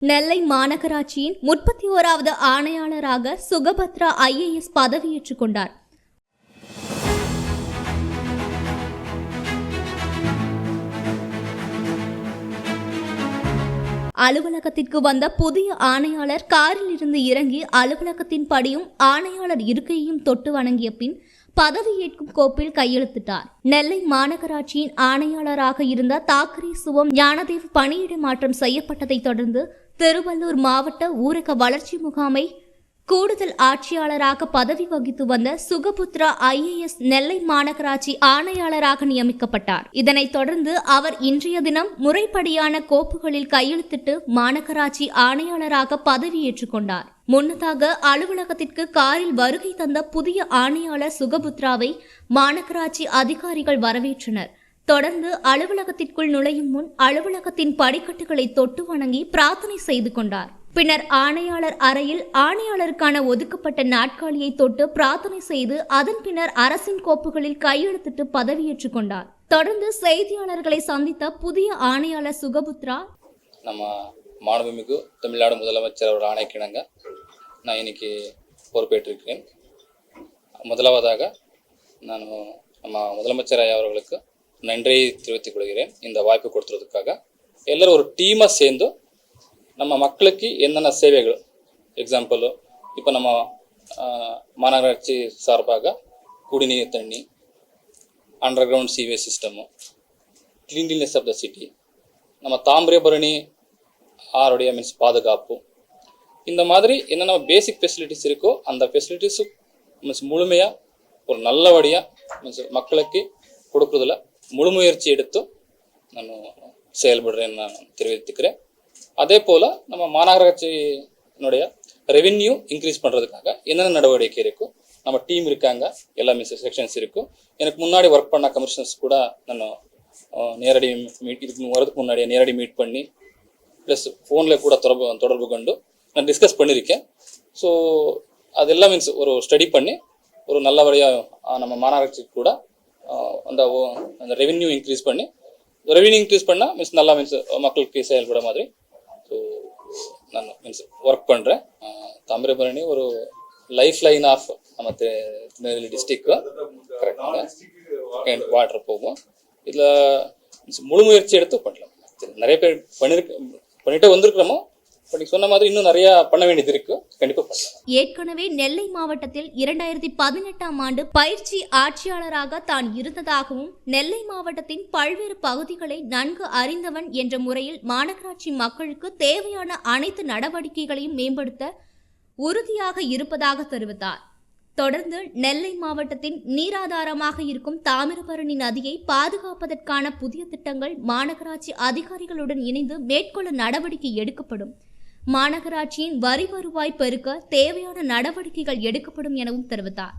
நெல்லை மாநகராட்சியின் 31வது ஆணையாளராக சுகபத்ரா IAS பதவியேற்றுக் கொண்டார். அலுவலகத்திற்கு வந்த புதிய ஆணையாளர் காரில் இருந்து இறங்கி அலுவலகத்தின் படியும் ஆணையாளர் இருக்கையையும் தொட்டு வணங்கிய பின் பதவியேற்கும் கோப்பில் கையெழுத்திட்டார். நெல்லை மாநகராட்சியின் ஆணையாளராக இருந்த தாக்கரே சுவம் ஞானதேவ் பணியிட மாற்றம் செய்யப்பட்டதை தொடர்ந்து திருவள்ளூர் மாவட்ட ஊரக வளர்ச்சி முகாமை கூடுதல் ஆட்சியாளராக பதவி வகித்து வந்த சுகபத்ரா IAS நெல்லை மாநகராட்சி ஆணையாளராக நியமிக்கப்பட்டார். இதனைத் தொடர்ந்து அவர் இன்றைய தினம் முறைப்படியான கோப்புகளில் கையெழுத்திட்டு மாநகராட்சி ஆணையாளராக பதவியேற்றுக் கொண்டார். முன்னதாக அலுவலகத்திற்கு காரில் வருகை தந்த புதிய ஆணையாளர் சுகபத்ராவை மாநகராட்சி அதிகாரிகள் வரவேற்றனர். தொடர்ந்து அலுவலகத்திற்குள் நுழையும் முன் அலுவலகத்தின் படிக்கட்டுகளை தொட்டு வணங்கி பிரார்த்தனை செய்து கொண்டார். பின்னர் ஆணையாளர் அறையில் ஆணையாளருக்கான ஒதுக்கப்பட்ட நாட்காலியை தொட்டு பிரார்த்தனை செய்து அதன் பின்னர் அரசின் கோப்புகளில் கையெழுத்திட்டு பதவியேற்றுக் கொண்டார். தொடர்ந்து செய்தியாளர்களை சந்தித்த புதிய ஆணையாளர் சுகபத்ரா, நம்ம மாண்புமிகு தமிழ்நாடு முதலமைச்சர் அவர் ஆணைக்கிணங்க நான் இன்னைக்கு பொறுப்பேற்றிருக்கிறேன். முதலாவதாக நான் நம்ம முதலமைச்சர் அவர்களுக்கு நன்றியை தெரிவித்துக் கொள்கிறேன். இந்த வாய்ப்பு கொடுத்துறதுக்காக எல்லாரும் ஒரு டீமாக சேர்ந்து நம்ம மக்களுக்கு என்னென்ன சேவைகள், எக்ஸாம்பிள் இப்போ நம்ம மாநகராட்சி சார்பாக குடிநீர் தண்ணி, under ground sewage system, cleanliness of the city, நம்ம தாமிரபரணி ஆருடைய மீன்ஸ் பாதுகாப்பு, இந்த மாதிரி என்னென்ன பேசிக் ஃபெசிலிட்டிஸ் இருக்கோ அந்த ஃபெசிலிட்டிஸு மீன்ஸ் முழுமையாக ஒரு நல்லபடியாக மீன்ஸ் மக்களுக்கு கொடுக்குறதுல முழு முயற்சி எடுத்து நான் செயல்படுறேன்னு நான் தெரிவித்துக்கிறேன். அதே போல் நம்ம மாநகராட்சியினுடைய ரெவென்யூ இன்க்ரீஸ் பண்ணுறதுக்காக என்னென்ன நடவடிக்கை இருக்கோ நம்ம டீம் இருக்காங்க, எல்லா செக்ஷன்ஸ் இருக்கும். எனக்கு முன்னாடி ஒர்க் பண்ண கமிஷனர்ஸ் கூட நான் நேரடி இதுக்கு வரதுக்கு முன்னாடியே நேரடி மீட் பண்ணி ப்ளஸ் ஃபோனில் கூட தொடர்பு கொண்டு நான் டிஸ்கஸ் பண்ணியிருக்கேன். ஸோ அதெல்லாம் மீன்ஸ் ஒரு ஸ்டடி பண்ணி ஒரு நல்ல வழியாக நம்ம மாநகராட்சிக்கு கூட அந்த ரெவென்யூ இன்க்ரீஸ் பண்ணி பண்ணால் மீன்ஸ் நல்லா மீன்ஸ் மக்களுக்கு செயல்பட மாதிரி ஸோ நான் மீன்ஸ் ஒர்க் பண்ணுறேன். தாமிரபரணி ஒரு லைஃப் லைன் ஆஃப் நம்ம திருநெல்வேலி டிஸ்ட்ரிக்ட் கரெக்டாக வாட்டர் போகும். இதில் மீன்ஸ் முழு முயற்சி எடுத்து பண்ணலாம். நிறைய பேர் பண்ணிட்டு வந்திருக்கிறோமோ, சொன்ன மாதிரி இன்னும் நிறைய பண்ண வேண்டியது இருக்கு. கண்டிப்பா பண்ணலாம். ஏற்கனவே நெல்லை மாவட்டத்தில் 2018ஆம் ஆண்டு பயிற்சி ஆட்சியாளராக தான் இருந்ததாகவும் நெல்லை மாவட்டத்தின் பல்வேறு பகுதிகளை நன்கு அறிந்தவன் என்ற முறையில் மாநகராட்சி மக்களுக்கு தேவையான அனைத்து நடவடிக்கைகளையும் மேம்படுத்த உறுதியாக இருப்பதாக தெரிவித்தார். தொடர்ந்து நெல்லை மாவட்டத்தின் நீராதாரமாக இருக்கும் தாமிரபரணி நதியை பாதுகாப்பதற்கான புதிய திட்டங்கள் மாநகராட்சி அதிகாரிகளுடன் இணைந்து மேற்கொள்ள நடவடிக்கை எடுக்கப்படும். மாநகராட்சியின் வரி வருவாய் பெருக்க தேவையான நடவடிக்கைகள் எடுக்கப்படும் எனவும் தெரிவித்தார்.